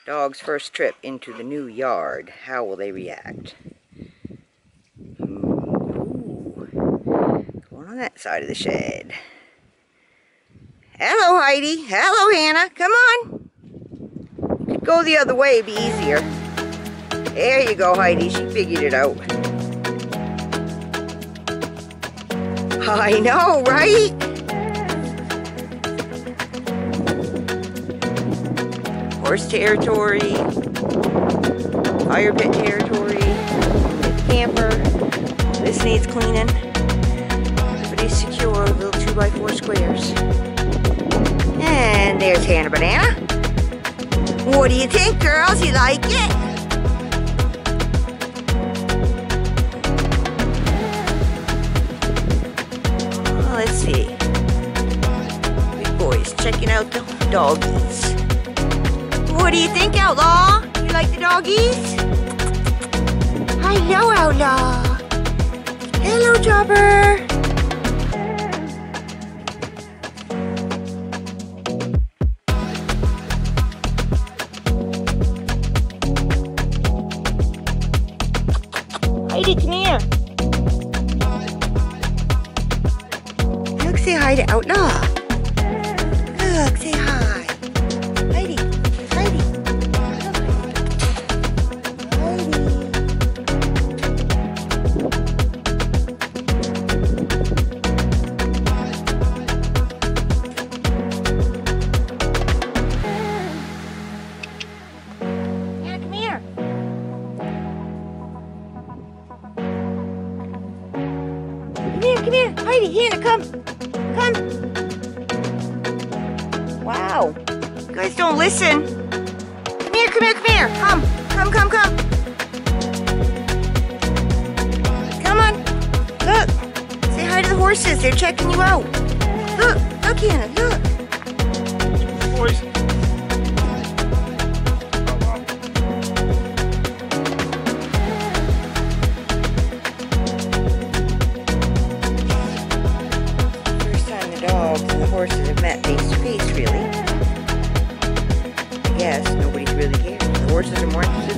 Dog's first trip into the new yard. How will they react? Ooh. Going on that side of the shed. Hello, Heidi. Hello, Hannah. Come on. You could go the other way. It'd be easier. There you go, Heidi. She figured it out. I know, right? Horse territory, fire pit territory, camper. This needs cleaning. Everybody's secure, little 2x4 squares. And there's Hannah Banana. What do you think, girls? You like it? Oh, let's see. Big boys checking out the doggies. What do you think, Outlaw? You like the doggies? Hello, Outlaw. Hello, Chopper. Heidi, come here. Look, say hi to Outlaw. Look, say hi. Heidi. Heidi. Yeah, come here. Come here. Heidi, Hannah, come. Come. Wow. You guys don't listen. Come here, come here, come here. Come. Come, come, come. Come on. Look. Say hi to the horses. They're checking you out. Look. Look, Hannah. Look. Boys. First time the dogs and the horses have met face to face, really. I guess nobody's really cared. The horses are more interested